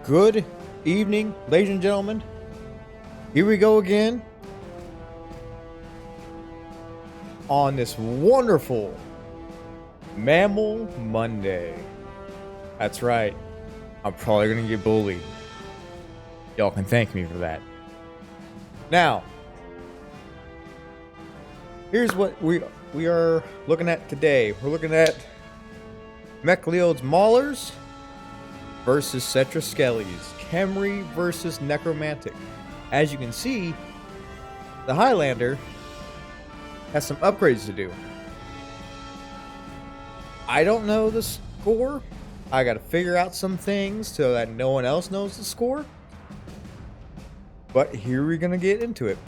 Good evening, ladies and gentlemen. Here we go again on this wonderful MAML Monday. That's right. I'm probably going to get bullied. Y'all can thank me for that. Now, here's what we are looking at today. We're looking at Macleod's Maulers versus Settra Skeles, Khemri versus Necromantic. As you can see, the Highlander has some upgrades to do. I don't know the score. I gotta figure out some things so that no one else knows the score. But here we're gonna get into it.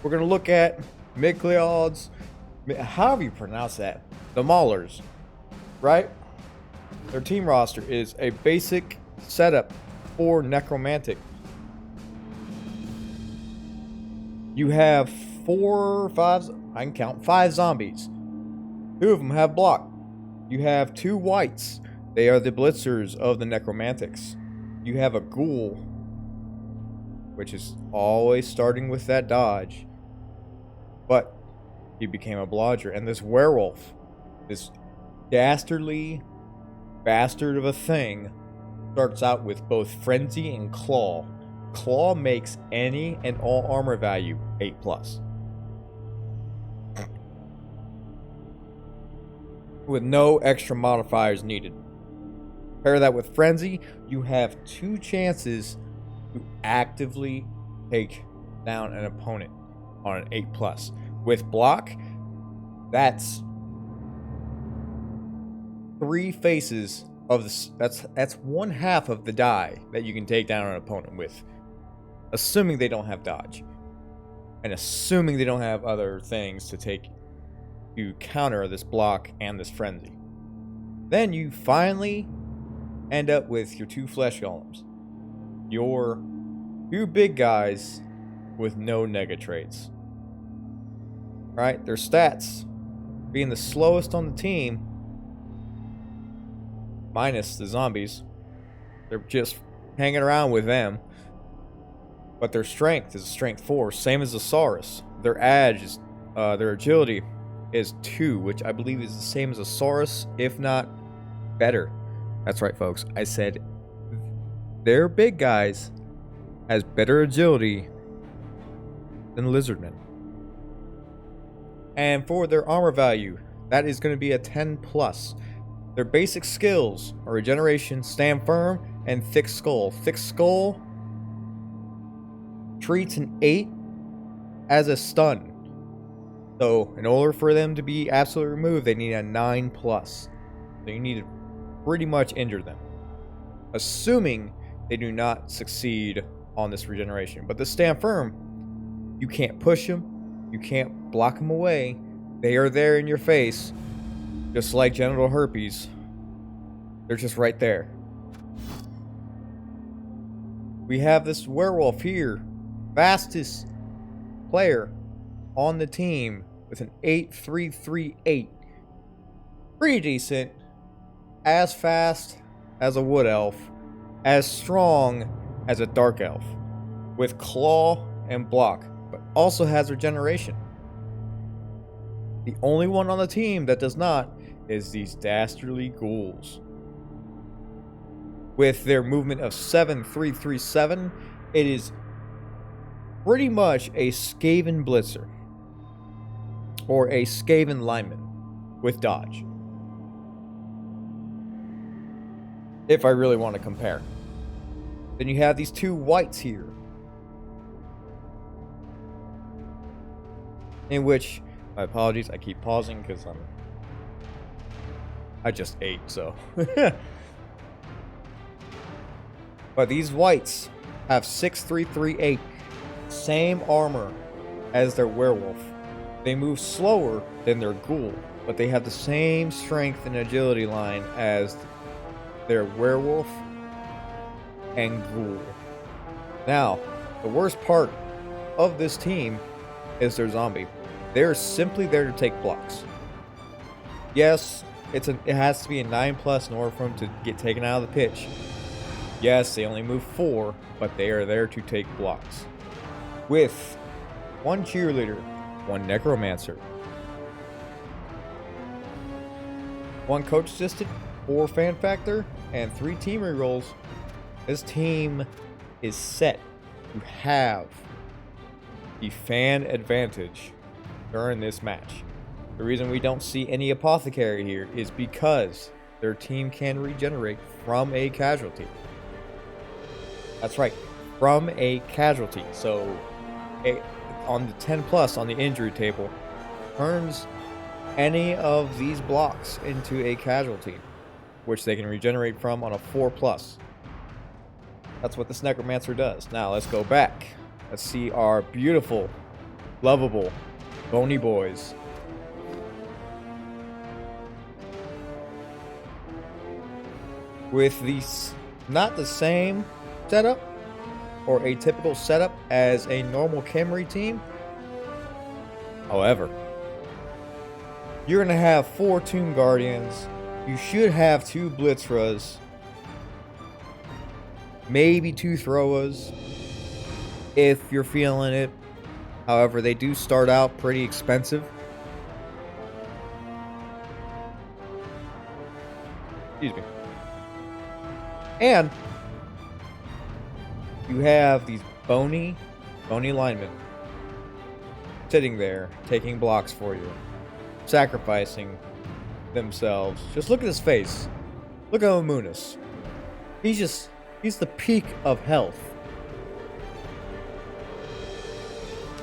We're gonna look at Macleod's, however you pronounce that, the Maulers, right? Their team roster is a basic setup for Necromantic. You have 4 or 5, I can count 5 zombies. 2 of them have block. You have 2 whites. They are the blitzers of the Necromantics. You have a ghoul, which is always starting with that dodge. But he became a blodger. And this werewolf, this dastardly bastard of a thing, starts out with both frenzy and claw. Claw makes any and all armor value 8+. With no extra modifiers needed. Pair that with frenzy, you have 2 chances to actively take down an opponent on an 8+. With block, that's 3 faces of this. That's 1/2 of the die that you can take down an opponent with, assuming they don't have dodge, and assuming they don't have other things to counter this block and this frenzy. Then you finally end up with your 2 flesh golems, your 2 big guys with no nega traits. Right? Their stats being the slowest on the team, minus the zombies. They're just hanging around with them. But their strength is a strength 4, same as the Saurus. Their edge is, their agility is 2, which I believe is the same as a Saurus, if not better. That's right, folks. I said their big guys has better agility than lizardmen. And for their armor value, that is going to be a 10+. Their basic skills are regeneration, stand firm, and thick skull. Thick skull treats an 8 as a stun. So in order for them to be absolutely removed, they need a 9+. So you need to pretty much injure them, assuming they do not succeed on this regeneration. But the stand firm, you can't push them, you can't block them away. They are there in your face, just like genital herpes. They're just right there. We have this werewolf here, fastest player on the team with an 8.338. Pretty decent. As fast as a wood elf, as strong as a dark elf, with claw and block, but also has regeneration. The only one on the team that does not is these dastardly ghouls. With their movement of 7.337, it is pretty much a Skaven blitzer, or a Skaven lineman with dodge, if I really want to compare. Then you have these 2 whites here, in which, my apologies, I keep pausing because I just ate, so. But these whites have 6.338, same armor as their werewolf. They move slower than their ghoul, but they have the same strength and agility line as their werewolf and ghoul. Now, the worst part of this team is their zombie. They're simply there to take blocks. Yes, it has to be a 9+ in order for him to get taken out of the pitch. Yes, they only move 4, but they are there to take blocks. With 1 cheerleader, 1 necromancer, 1 coach assistant, 4 fan factor, and 3 team rerolls, this team is set to have the fan advantage during this match. The reason we don't see any apothecary here is because their team can regenerate from a casualty. That's right, from a casualty. So on the 10 plus on the injury table, turns any of these blocks into a casualty, which they can regenerate from on a 4 plus. That's what this necromancer does. Now let's go back. Let's see our beautiful, lovable, bony boys. With these, not the same setup or a typical setup as a normal Khemri team. However, you're going to have 4 Tomb Guardians. You should have 2 Blitzras. Maybe 2 Throwers if you're feeling it. However, they do start out pretty expensive. Excuse me. And you have these bony linemen sitting there taking blocks for you, sacrificing themselves. Just look at his face. Look at Amunis. He's the peak of health.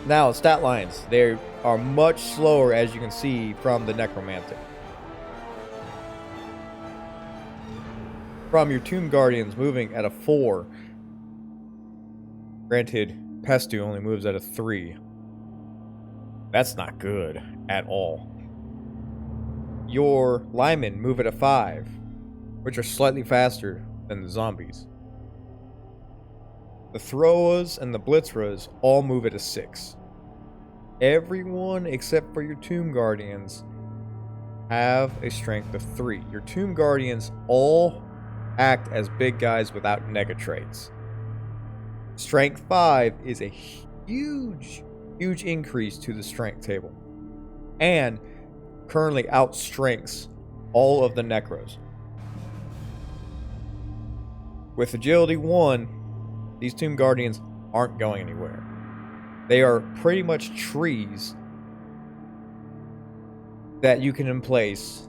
Now, stat lines. They are much slower, as you can see from the necromantic. From your Tomb Guardians moving at a 4. Granted, Pestu only moves at a 3. That's not good at all. Your linemen move at a 5, which are slightly faster than the zombies. The Throwers and the Blitzras all move at a 6. Everyone except for your Tomb Guardians have a strength of 3. Your Tomb Guardians all act as big guys without nega traits. Strength 5 is a huge increase to the strength table, and currently outstrengths all of the necros. With agility 1, these Tomb Guardians aren't going anywhere. They are pretty much trees that you can emplace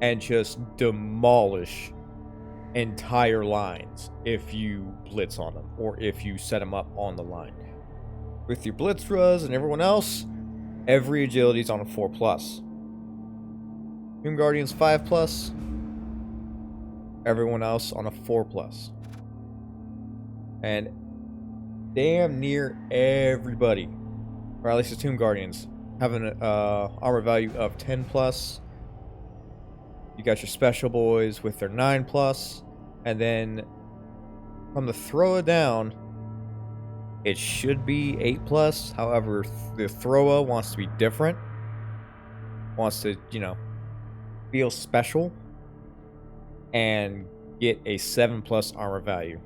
and just demolish entire lines if you blitz on them or if you set them up on the line. With your Blitzras and everyone else, every agility is on a 4 plus. Tomb Guardians 5 plus, everyone else on a 4 plus. And damn near everybody, or at least the Tomb Guardians, have an armor value of 10 plus. You got your special boys with their 9 plus, and then from the thrower down, it should be 8 plus. However, the thrower wants to be different, wants to, feel special, and get a 7 plus armor value.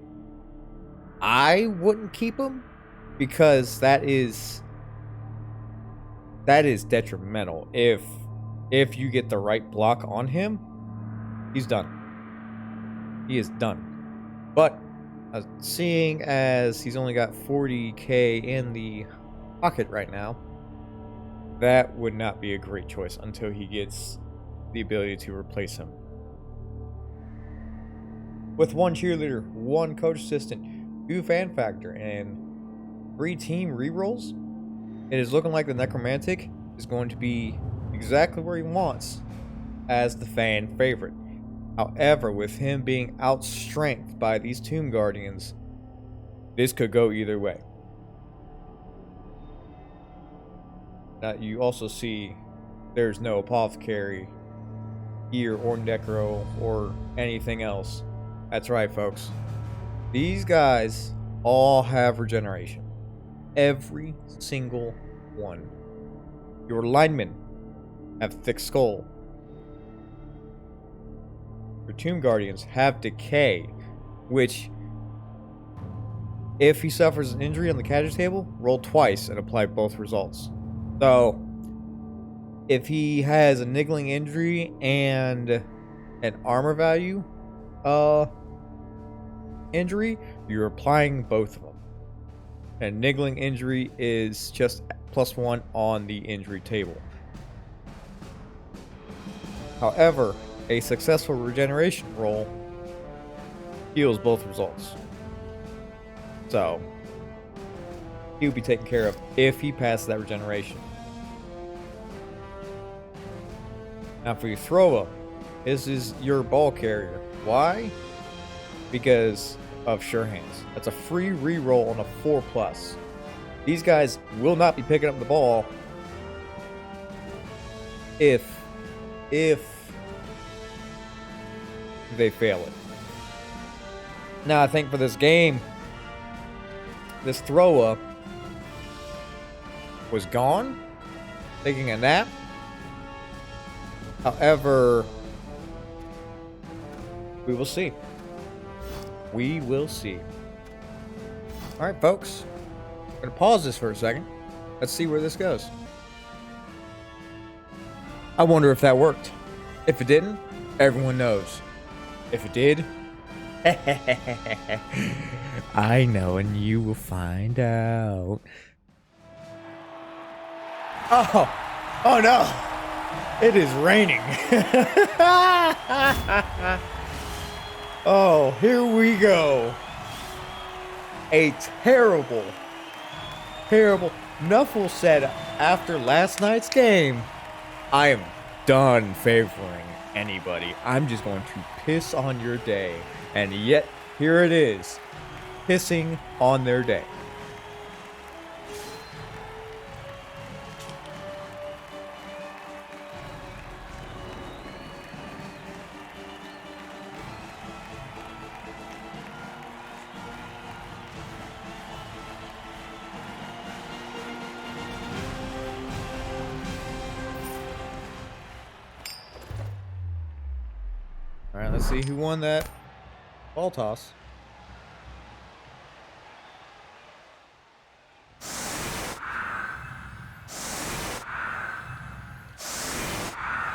I wouldn't keep him because that is detrimental. If you get the right block on him, he's done. He is done. But seeing as he's only got 40k in the pocket right now, that would not be a great choice until he gets the ability to replace him. With 1 cheerleader, 1 coach assistant, 2 fan factor, and 3 team rerolls, it is looking like the necromantic is going to be exactly where he wants as the fan favorite. However, with him being outstrengthed by these Tomb Guardians, this could go either way. Now you also see there's no apothecary here or necro or anything else. That's right, folks. These guys all have regeneration. Every single one. Your linemen have thick skull. Your Tomb Guardians have decay, which If he suffers an injury on the casualty table, roll twice and apply both results. So, if he has a niggling injury and an armor value injury, you're applying both of them. And niggling injury is just +1 on the injury table. However, a successful regeneration roll heals both results. So, he will be taken care of if he passes that regeneration. Now for your throw-up, this is your ball carrier. Why? Because of Sure Hands. That's a free reroll on a 4+. These guys will not be picking up the ball if they fail it. Now I think for this game, this throw-up was gone, taking a nap. However, we will see. We will see. All right, folks. I'm going to pause this for a second. Let's see where this goes. I wonder if that worked. If it didn't, everyone knows. If it did, I know, and you will find out. Oh no! It is raining. Oh, here we go. A terrible Nuffle said after last night's game, I am done favoring anybody. I'm just going to piss on your day. And yet, here it is. Pissing on their day. Alright, let's see who won that ball toss.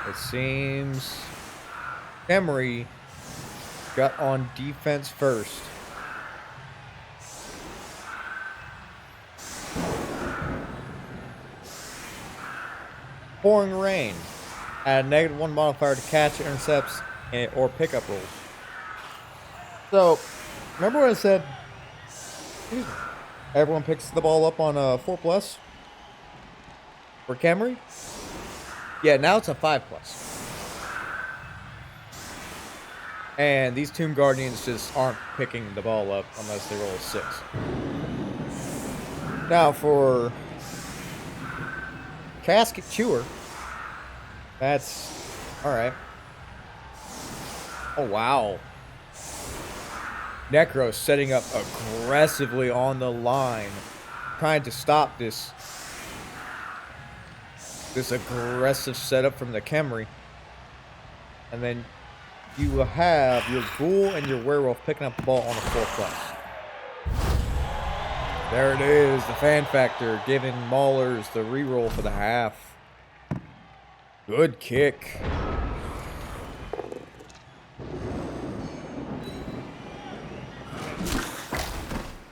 It seems Emery got on defense first. Pouring rain. Add a -1 modifier to catch, intercepts, or pickup rolls. So, remember what I said? Everyone picks the ball up on a 4+ for Camry? Yeah, now it's a 5+. And these Tomb Guardians just aren't picking the ball up unless they roll a 6. Now for Casket Chewer, that's alright. Oh, wow. Necro setting up aggressively on the line, trying to stop this aggressive setup from the Khemri. And then you will have your Ghoul and your Werewolf picking up the ball on a 4+. There it is, the fan factor, giving Maulers the reroll for the half. Good kick.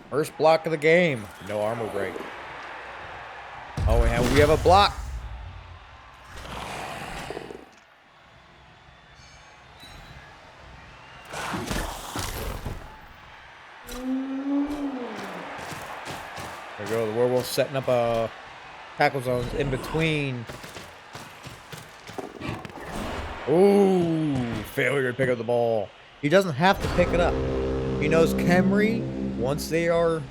First block of the game. No armor break. Oh, and we have a block. There we go. The Werewolf setting up tackle zones in between. Ooh, failure to pick up the ball. He doesn't have to pick it up. He knows Khemri, once they are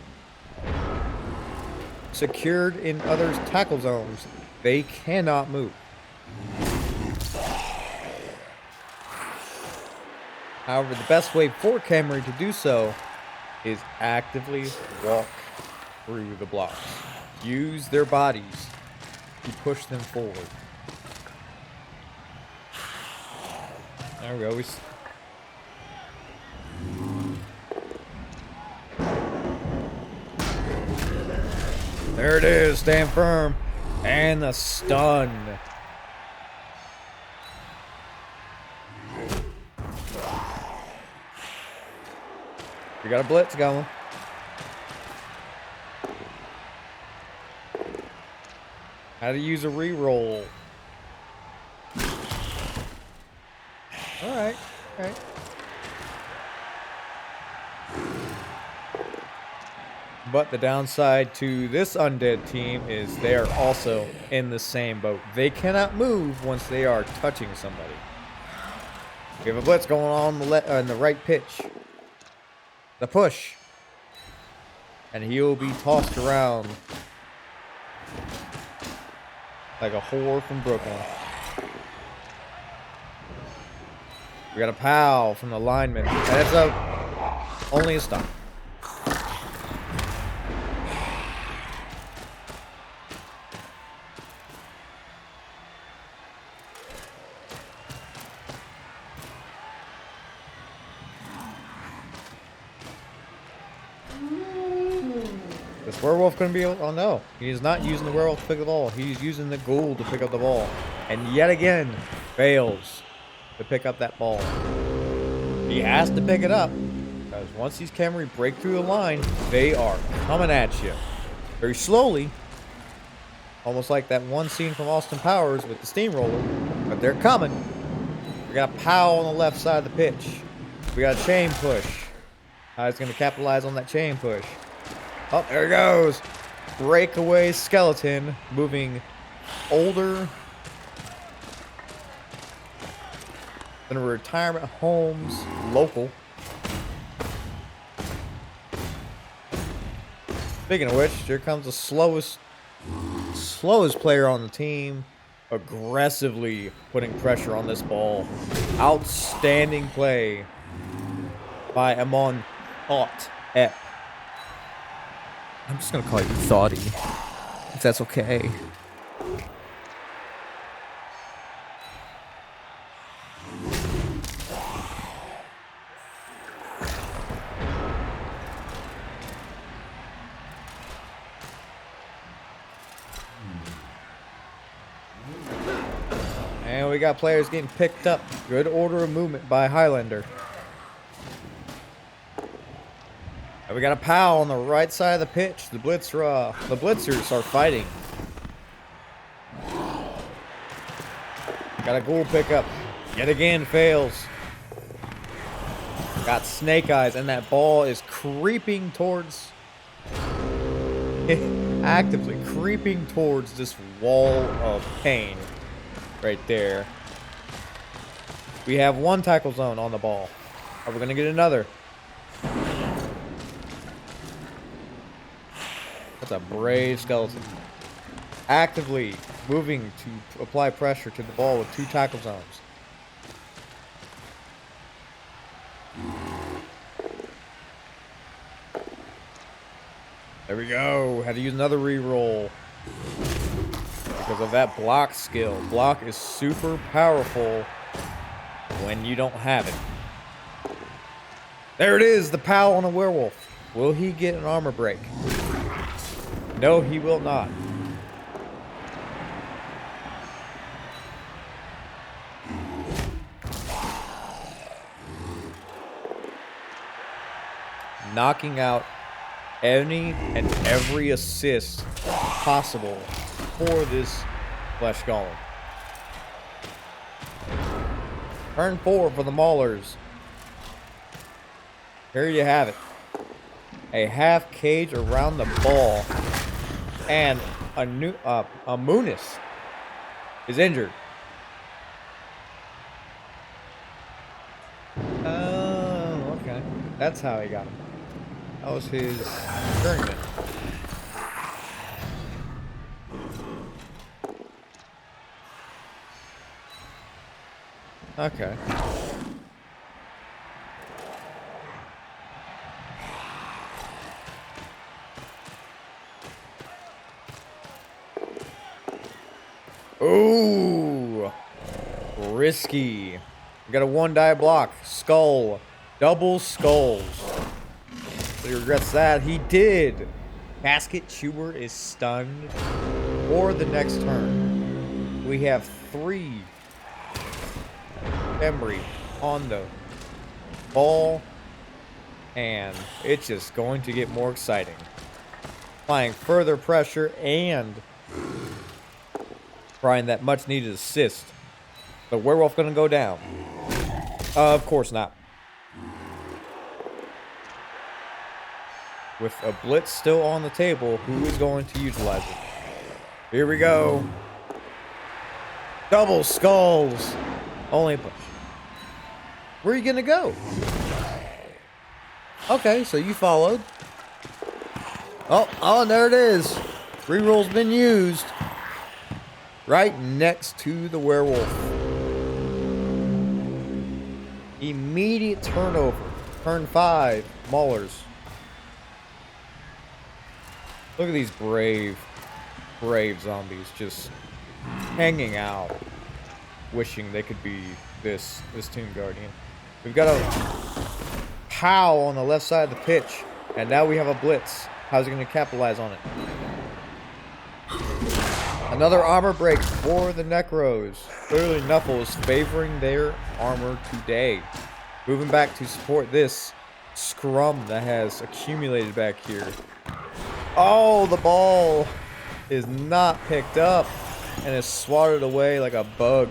secured in others' tackle zones, they cannot move. However, the best way for Khemri to do so is actively walk through the blocks. Use their bodies to push them forward. There we go. There it is. Stand firm. And the stun. We got a blitz going. How to use a reroll. Alright, alright. But the downside to this undead team is they are also in the same boat. They cannot move once they are touching somebody. We have a blitz going on the right pitch. The push. And he'll be tossed around like a whore from Brooklyn. We got a pow from the lineman. And it's only a stop. This werewolf gonna be able, oh no, he's not using the werewolf to pick the ball. He's using the ghoul to pick up the ball. And yet again, fails to pick up that ball. He has to pick it up, because once these Khemri break through the line, they are coming at you. Very slowly, almost like that one scene from Austin Powers with the steamroller, but they're coming. We got a pow on the left side of the pitch. We got a chain push. He's gonna capitalize on that chain push. Oh, there he goes. Breakaway skeleton moving older than a retirement homes local. Speaking of which, here comes the slowest player on the team, aggressively putting pressure on this ball. Outstanding play by Amon Thought Ep. I'm just gonna call you Thoughty, if that's okay. And we got players getting picked up. Good order of movement by Highlander. And we got a pow on the right side of the pitch. The blitzers are fighting. Got a ghoul pickup. Yet again fails. Got snake eyes, and that ball is creeping towards, actively creeping towards this wall of pain right there. We have one tackle zone on the ball. Are we gonna get another? That's a brave skeleton. Actively moving to apply pressure to the ball with 2 tackle zones. There we go. Had to use another reroll because of that block skill. Block is super powerful when you don't have it. There it is, the pow on a werewolf. Will he get an armor break? No, he will not. Knocking out any and every assist possible for this flesh golem. Turn 4 for the Maulers. Here you have it. A half cage around the ball. And a Munis is injured. Oh, okay. That's how he got him. That was his tournament. Okay. Ooh, risky. We got a 1-die block. Skull. Double skulls. So he regrets that. He did. Casket Chewer is stunned for the next turn. We have 3 Embry on the ball, and it's just going to get more exciting. Applying further pressure and trying that much needed assist. The werewolf gonna go down? Of course not. With a blitz still on the table, who is going to utilize it? Here we go. Double skulls. Only push. Where are you gonna go? Okay, so you followed. Oh, there it is. Reroll's been used. Right next to the werewolf. Immediate turnover. Turn 5, Maulers. Look at these brave zombies just hanging out, wishing they could be this Tomb Guardian. We've got a POW on the left side of the pitch, and now we have a blitz. How's he going to capitalize on it? Another armor break for the Necros. Clearly Nuffle is favoring their armor today. Moving back to support this scrum that has accumulated back here. Oh, the ball is not picked up and is swatted away like a bug.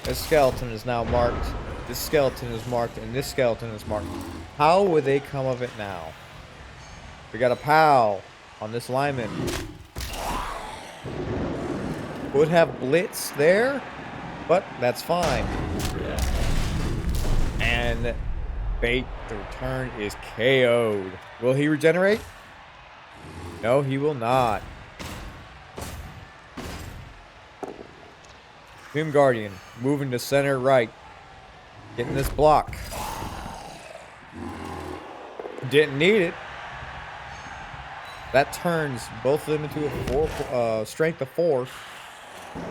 This skeleton is now marked. This skeleton is marked, and this skeleton is marked. How would they come of it now? We got a POW on this lineman. Would have blitz there, but that's fine. And Bait, the return is KO'd. Will he regenerate? No, he will not. Tomb Guardian moving to center right. Getting this block. Didn't need it. That turns both of them into a strength of 4.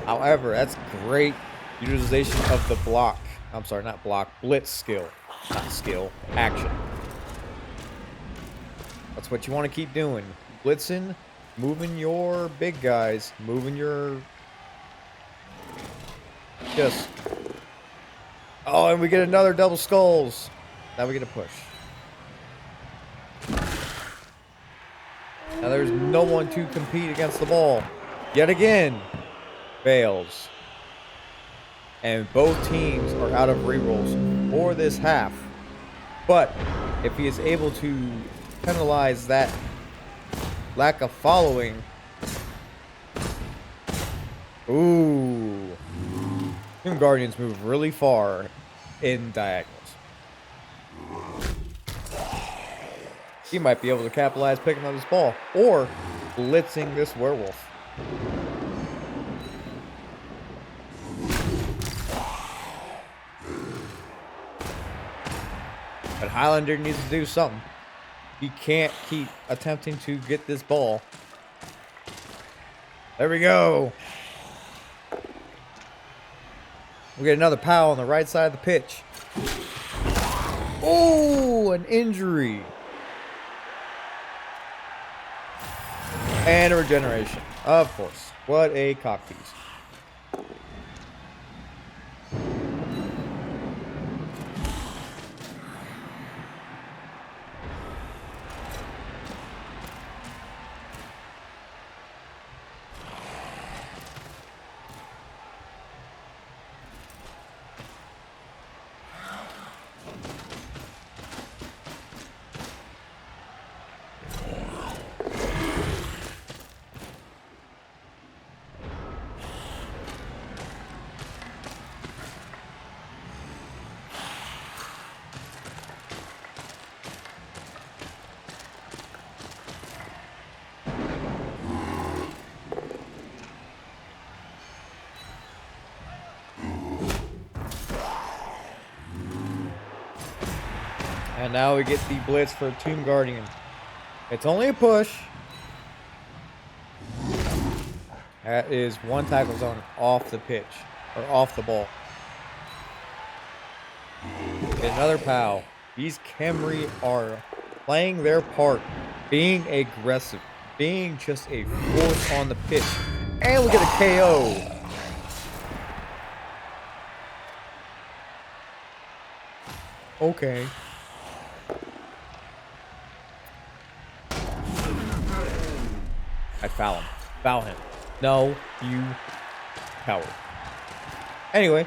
However, that's great utilization of the block. I'm sorry, not block. Blitz skill. Not skill. Action. That's what you want to keep doing. Blitzing. Moving your big guys. Moving your... Just... Oh, and we get another double skulls. Now we get a push. Now there's no one to compete against the ball. Yet again. Fails. And both teams are out of rerolls for this half. But if he is able to penalize that lack of following... Ooh. Tomb Guardians move really far in diagonals. He might be able to capitalize picking up this ball. Or blitzing this werewolf. But Highlander needs to do something. He can't keep attempting to get this ball. There we go. We get another POW on the right side of the pitch. Oh, an injury. And a regeneration. Of course. What a cockpiece. And now we get the blitz for Tomb Guardian. It's only a push. That is one tackle zone off the pitch. Or off the ball. Get another POW. These Khemri are playing their part, being aggressive, being just a force on the pitch. And we get a KO. Okay. I foul him. Foul him. No, you coward. Anyway.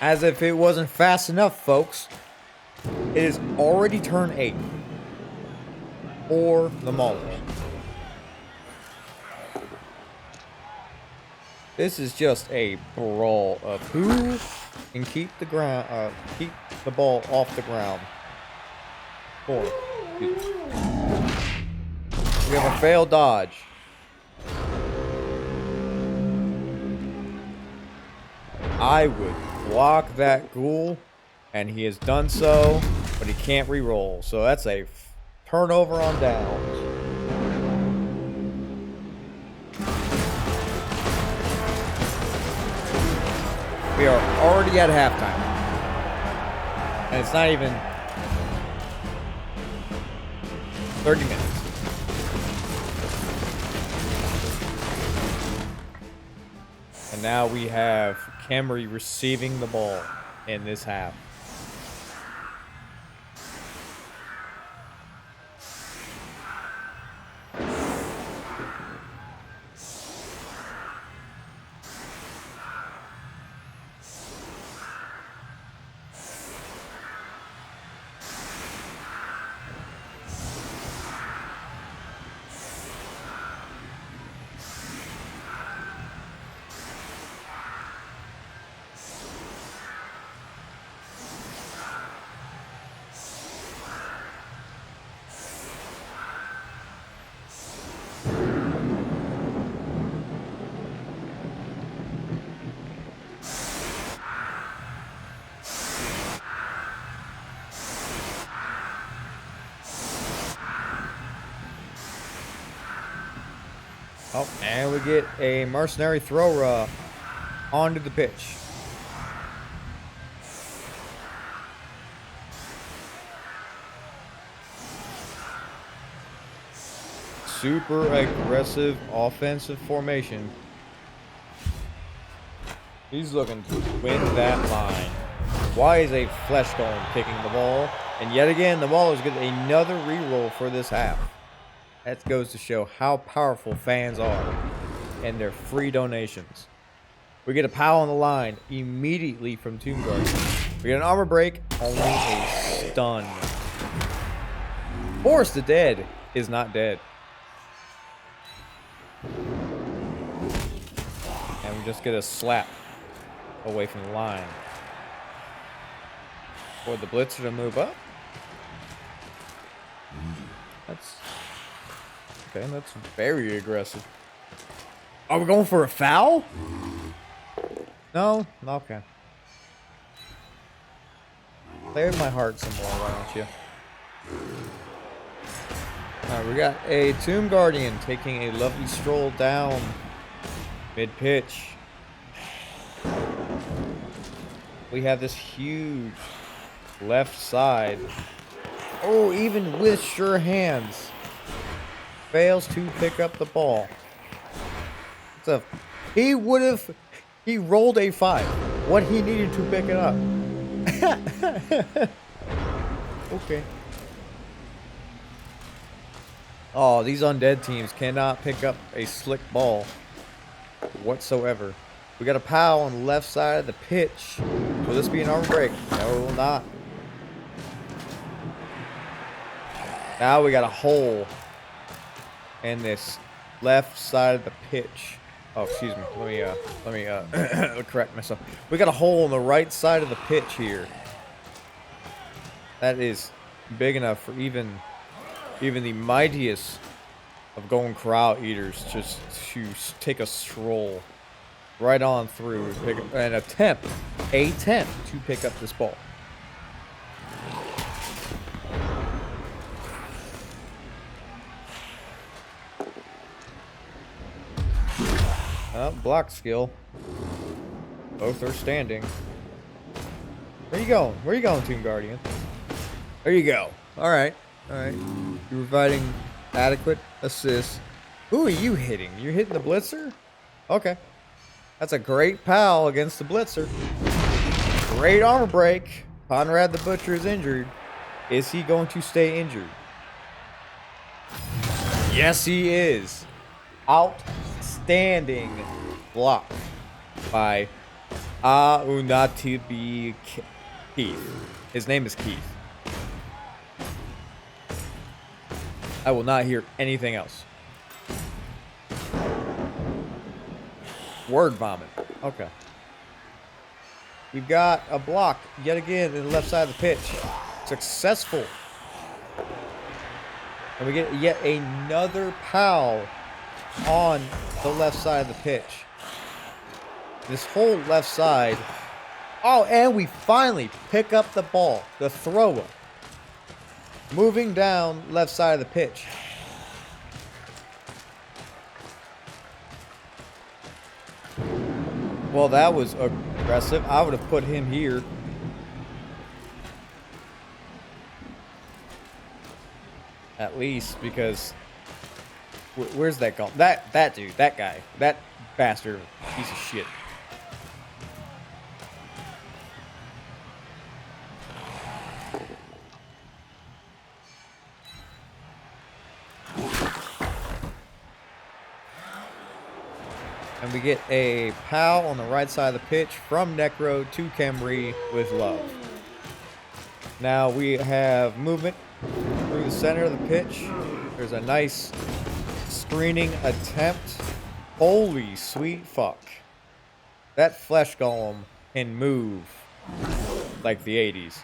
As if it wasn't fast enough, folks. It is already turn 8 for the Maulers. This is just a brawl of who can keep the ball off the ground. We have a failed dodge. I would block that ghoul, and he has done so, but he can't re-roll. So that's a turnover on downs. We are already at halftime. And it's not even 30 minutes. And now we have Khemri receiving the ball in this half. Oh, and we get a mercenary thrower onto the pitch. Super aggressive offensive formation. He's looking to win that line. Why is a flesh golem kicking the ball? And yet again, the Maulers get another reroll for this half. That goes to show how powerful fans are and their free donations. We get a POW on the line immediately from Tomb Guard. We get an armor break, only a stun. Force the Dead is not dead. And we just get a slap away from the line. For the Blitzer to move up. Okay, that's very aggressive. Are we going for a foul? No? Okay. Play with my heart some more, why don't you? Alright, we got a Tomb Guardian taking a lovely stroll down mid-pitch. We have this huge left side. Oh, even with sure hands. Fails to pick up the ball. He rolled a 5. What he needed to pick it up. Okay. Oh, these undead teams cannot pick up a slick ball whatsoever. We got a POW on the left side of the pitch. Will this be an armor break? No, it will not. Now we got a hole in this left side of the pitch. Oh, excuse me. Let me correct myself. We got a hole in the right side of the pitch here. That is big enough for even the mightiest of Golden Corral eaters just to take a stroll right on through and attempt to pick up this ball. Block skill. Both are standing. Where you going? Where you going, Team Guardian? There you go. Alright. Alright. You're providing adequate assist. Who are you hitting? You're hitting the blitzer? Okay. That's a great pal against the blitzer. Great armor break. Conrad the Butcher is injured. Is he going to stay injured? Yes, he is. Outstanding block by Unatibi Keith. His name is Keith. I will not hear anything else. Word vomit. Okay. We've got a block yet again in the left side of the pitch. Successful. And we get yet another POW on the left side of the pitch. This whole left side. Oh, and we finally pick up the ball. The thrower. Moving down left side of the pitch. Well, that was aggressive. I would have put him here. At least, because where's that gone? That dude, that guy, that bastard, piece of shit. And we get a POW on the right side of the pitch from Necro to Camry with love. Now we have movement through the center of the pitch. There's a nice screening attempt. Holy sweet fuck. That flesh golem can move like the 80s.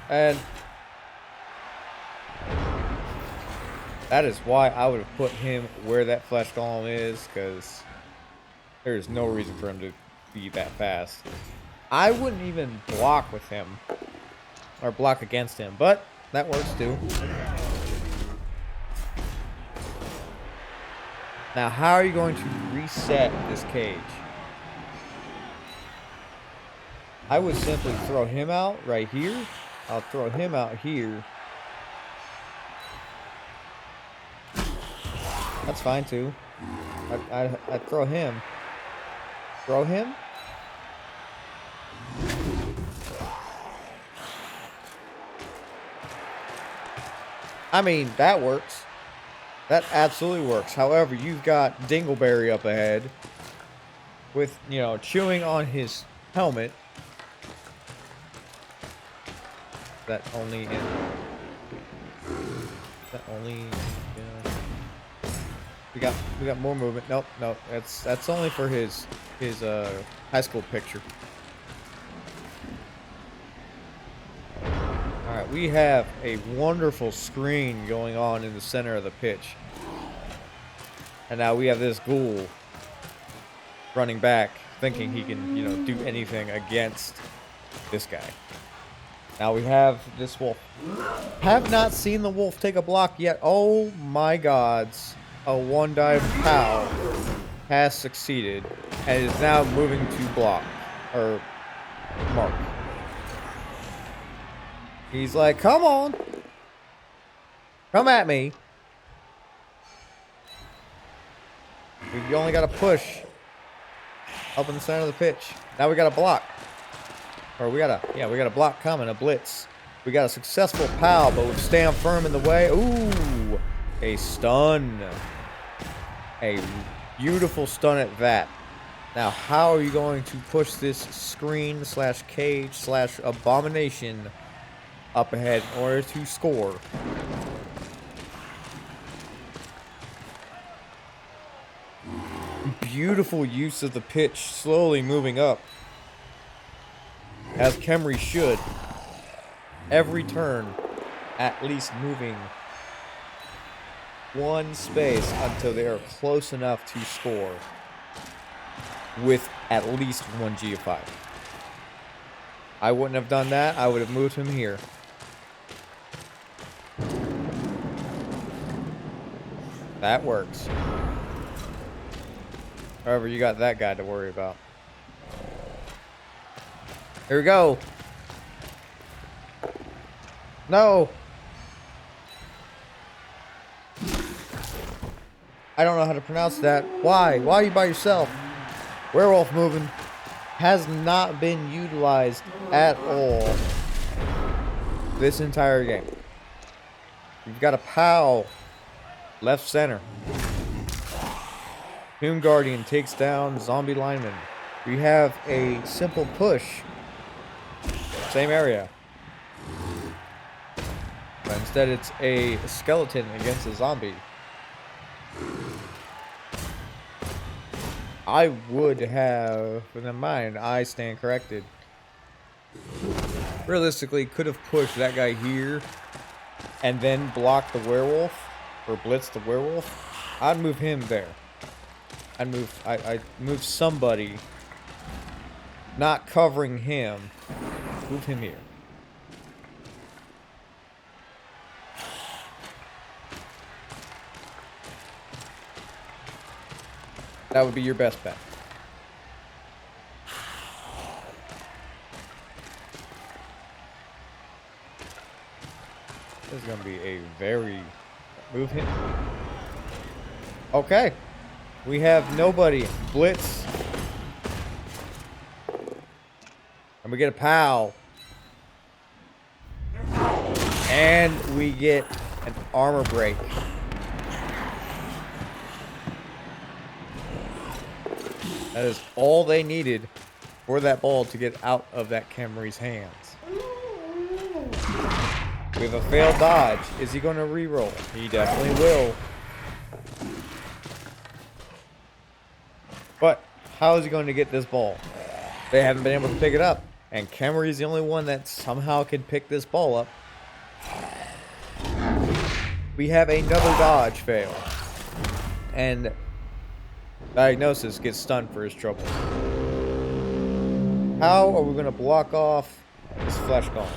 And that is why I would have put him where that flesh golem is, because there's no reason for him to be that fast. I wouldn't even block with him or block against him, but that works too. Now, how are you going to reset this cage? I would simply throw him out right here. I'll throw him out here. That's fine too. I'd throw him. Throw him? I mean, that works. That absolutely works. However, you've got Dingleberry up ahead with, you know, chewing on his helmet. That only in... That only... Yeah. We got more movement. Nope. That's only for his high school picture. All right, we have a wonderful screen going on in the center of the pitch, and now we have this ghoul running back, thinking he can, you know, do anything against this guy. Now we have this wolf. Have not seen the wolf take a block yet. Oh my gods. A one dive POW has succeeded and is now moving to block or mark. He's like, come on, come at me. We only got to push up in the center of the pitch. Now we got a block, or we got a block coming, a blitz. We got a successful POW, but we stand firm in the way. Ooh, a stun. A beautiful stun at that. Now, how are you going to push this screen slash cage slash abomination up ahead in order to score? Beautiful use of the pitch, slowly moving up, as Kemry should. Every turn, at least moving one space until they are close enough to score with at least one G of 5. I wouldn't have done that. I would have moved him here. That works. However, you got that guy to worry about. Here we go. No. I don't know how to pronounce that. Why? Why are you by yourself? Werewolf moving has not been utilized at all this entire game. You've got a POW left center. Tomb Guardian takes down zombie lineman. We have a simple push. Same area. But instead it's a skeleton against a zombie. I would have, in mind, I stand corrected. Realistically, could have pushed that guy here and then blocked the werewolf or blitzed the werewolf. I'd move him there. I'd move somebody not covering him. Move him here. That would be your best bet. This is going to be a very... Move him. Okay. We have nobody. Blitz. And we get a POW. And we get an armor break. That is all they needed for that ball to get out of that Camry's hands. We have a failed dodge. Is he going to re-roll? He definitely will. But how is he going to get this ball? They haven't been able to pick it up. And Camry's the only one that somehow can pick this ball up. We have another dodge fail. And Diagnosis gets stunned for his trouble. How are we going to block off this flesh golem?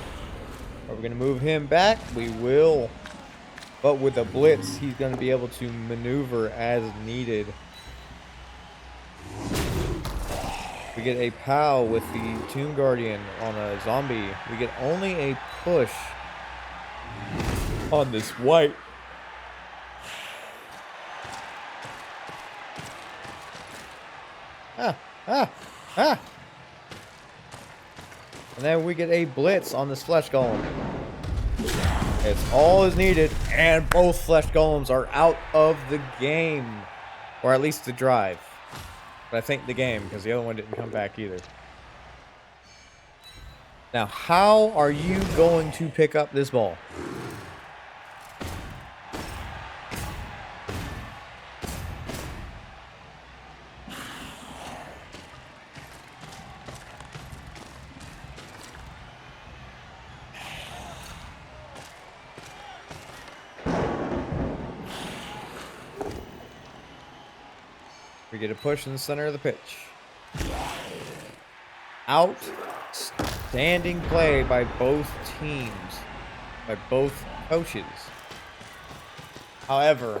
Are we going to move him back? We will. But with a blitz, he's going to be able to maneuver as needed. We get a POW with the Tomb Guardian on a zombie. We get only a push on this white. And then we get a blitz on this flesh golem. It's all is needed, and both flesh golems are out of the game. Or at least the drive. But I think the game, because the other one didn't come back either. Now, how are you going to pick up this ball? We get a push in the center of the pitch. Outstanding play by both teams, by both coaches. However,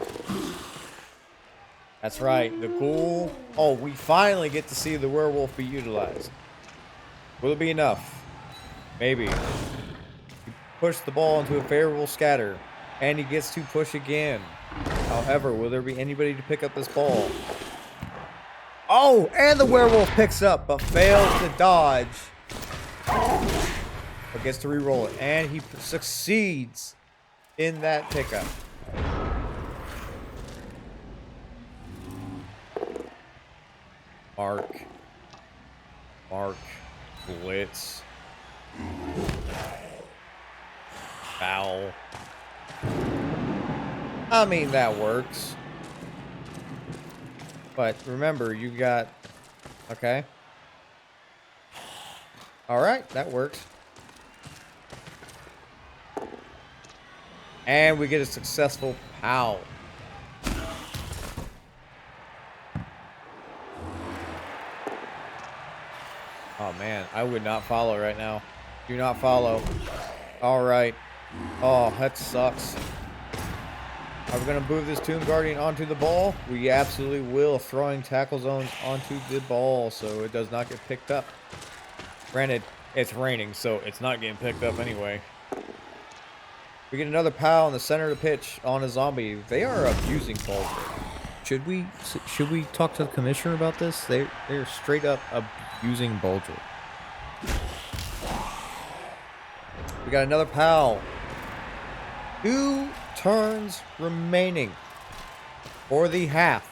that's right, the ghoul. Oh, we finally get to see the werewolf be utilized. Will it be enough? Maybe. He pushed the ball into a favorable scatter, and he gets to push again. However, will there be anybody to pick up this ball? Oh, and the werewolf picks up, but fails to dodge. But gets to re-roll it, and he succeeds in that pickup. Mark, blitz, foul. I mean, that works. But remember, you got... Okay. Alright, that works. And we get a successful POW. Oh man, I would not follow right now. Do not follow. Alright. Oh, that sucks. Are we going to move this Tomb Guardian onto the ball? We absolutely will. Throwing tackle zones onto the ball so it does not get picked up. Granted, it's raining, so it's not getting picked up anyway. We get another pal in the center of the pitch on a zombie. They are abusing balls. Should we talk to the commissioner about this? They're straight up abusing Bulger. We got another pal. 2 turns remaining for the half.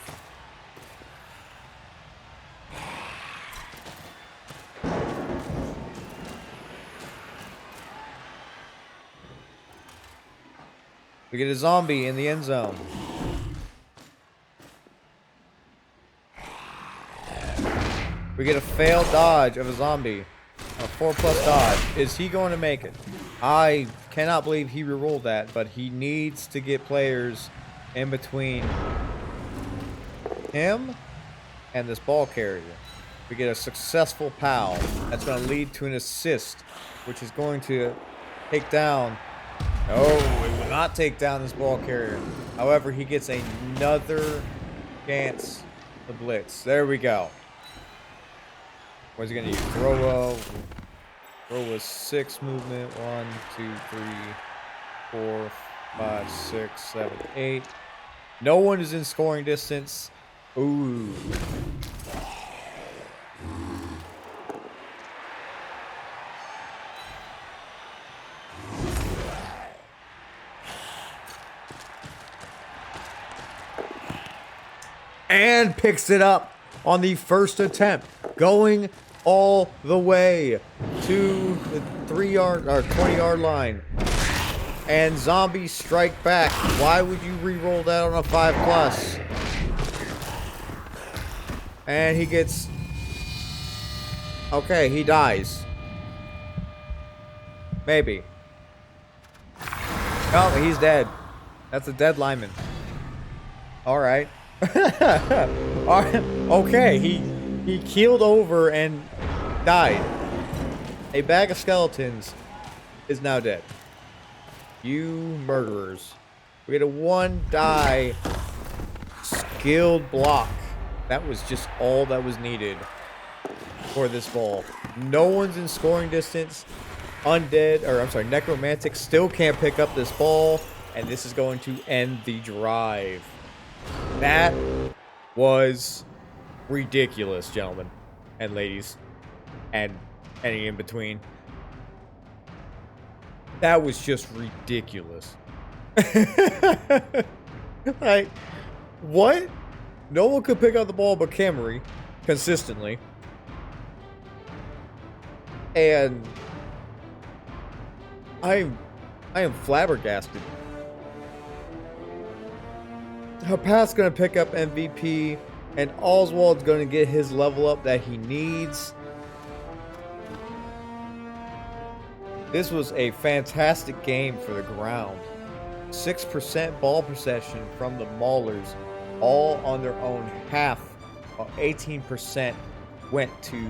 We get a zombie in the end zone. We get a failed dodge of a zombie. A 4+ dodge. Is he going to make it? I cannot believe he rerolled that, but he needs to get players in between him and this ball carrier. We get a successful POW. That's going to lead to an assist, which is going to take down... No, it will not take down this ball carrier. However, he gets another chance to blitz. There we go. What's he going to use? Throw a 6 movement. 1, 2, 3, 4, 5, 6, 7, 8. No one is in scoring distance. Ooh. And picks it up on the first attempt, going all the way to the 3-yard or 20-yard line. And zombies strike back. Why would you re-roll that on a 5+? And he gets... Okay, he dies. Maybe. Oh, he's dead. That's a dead lineman. Alright. Okay, he keeled over and died. A bag of skeletons is now dead. You murderers. We get a 1-die skilled block. That was just all that was needed for this ball. No one's in scoring distance. Necromantic still can't pick up this ball, and this is going to end the drive. That was ridiculous, gentlemen and ladies, and any in between. That was just ridiculous. Like, what? No one could pick up the ball but Camry consistently. And I am flabbergasted. Hapat's going to pick up MVP, and Oswald's going to get his level up that he needs. This was a fantastic game for the ground. 6% ball possession from the Maulers, all on their own half, while 18% went to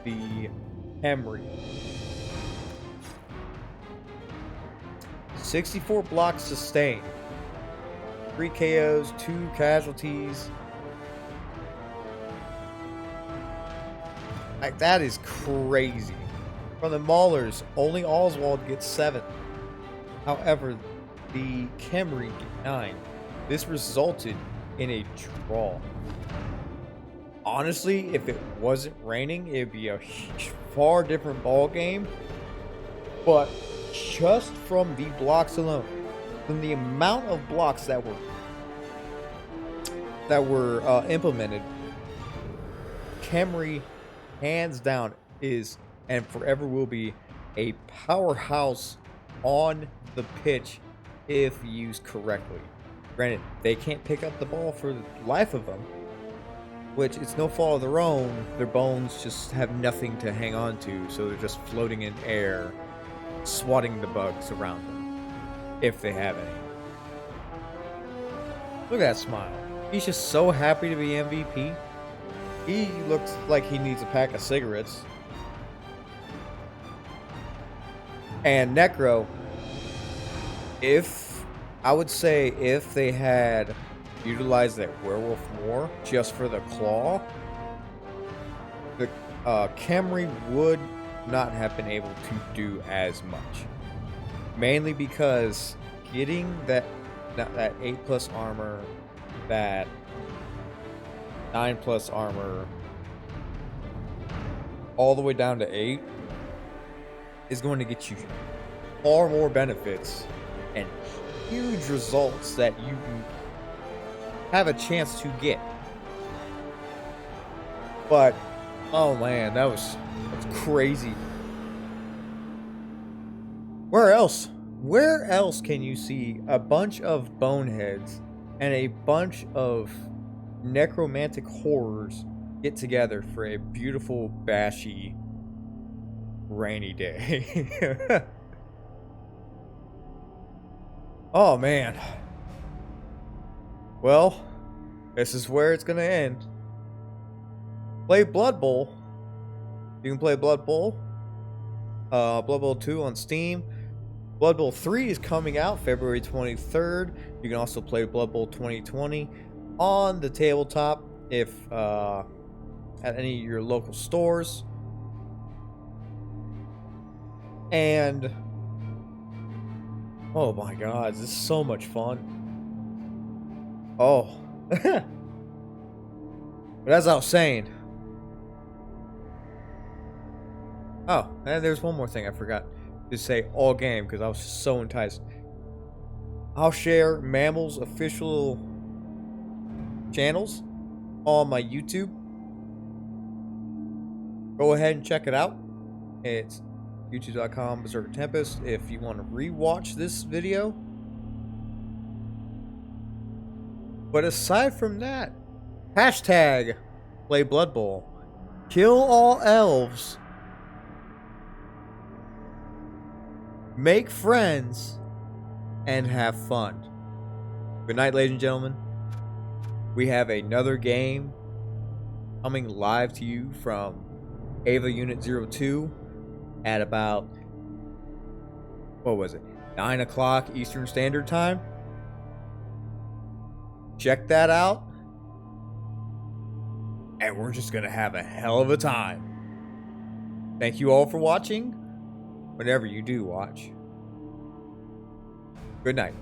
the Emery. 64 blocks sustained. 3 KOs, 2 casualties. Like, that is crazy. From the Maulers, only Oswald gets 7. However, the Camry get 9. This resulted in a draw. Honestly, if it wasn't raining, it'd be a far different ball game. But just from the blocks alone, from the amount of blocks that were implemented, Camry, hands down, is and forever will be a powerhouse on the pitch if used correctly. Granted, they can't pick up the ball for the life of them, which it's no fault of their own. Their bones just have nothing to hang on to, so they're just floating in air, swatting the bugs around them, if they have any. Look at that smile. He's just so happy to be MVP. He looks like he needs a pack of cigarettes. And Necro, if I would say if they had utilized that werewolf more just for the claw, the Camry would not have been able to do as much. Mainly because getting that 8+ armor, that 9+ armor, all the way down to 8 is going to get you far more benefits and huge results that you have a chance to get. But oh man, that's crazy. Where else can you see a bunch of boneheads and a bunch of necromantic horrors get together for a beautiful, bashy, rainy day? Oh man. Well, this is where it's gonna end. Play Blood Bowl. You can play Blood Bowl. Blood Bowl 2 on Steam. Blood Bowl 3 is coming out February 23rd. You can also play Blood Bowl 2020 on the tabletop if at any of your local stores. And oh my god, this is so much fun. Oh. But as I was saying. Oh, and there's one more thing I forgot to say all game because I was just so enticed. I'll share MAML's official channels on my YouTube. Go ahead and check it out. It's youtube.com Berserker Tempest if you want to rewatch this video. But aside from that, hashtag play Blood Bowl. Kill all elves. Make friends. And have fun. Good night, ladies and gentlemen. We have another game coming live to you from Ava Unit 02 at about, what was it, 9 o'clock Eastern Standard Time. Check that out. And we're just going to have a hell of a time. Thank you all for watching. Whenever you do watch. Good night.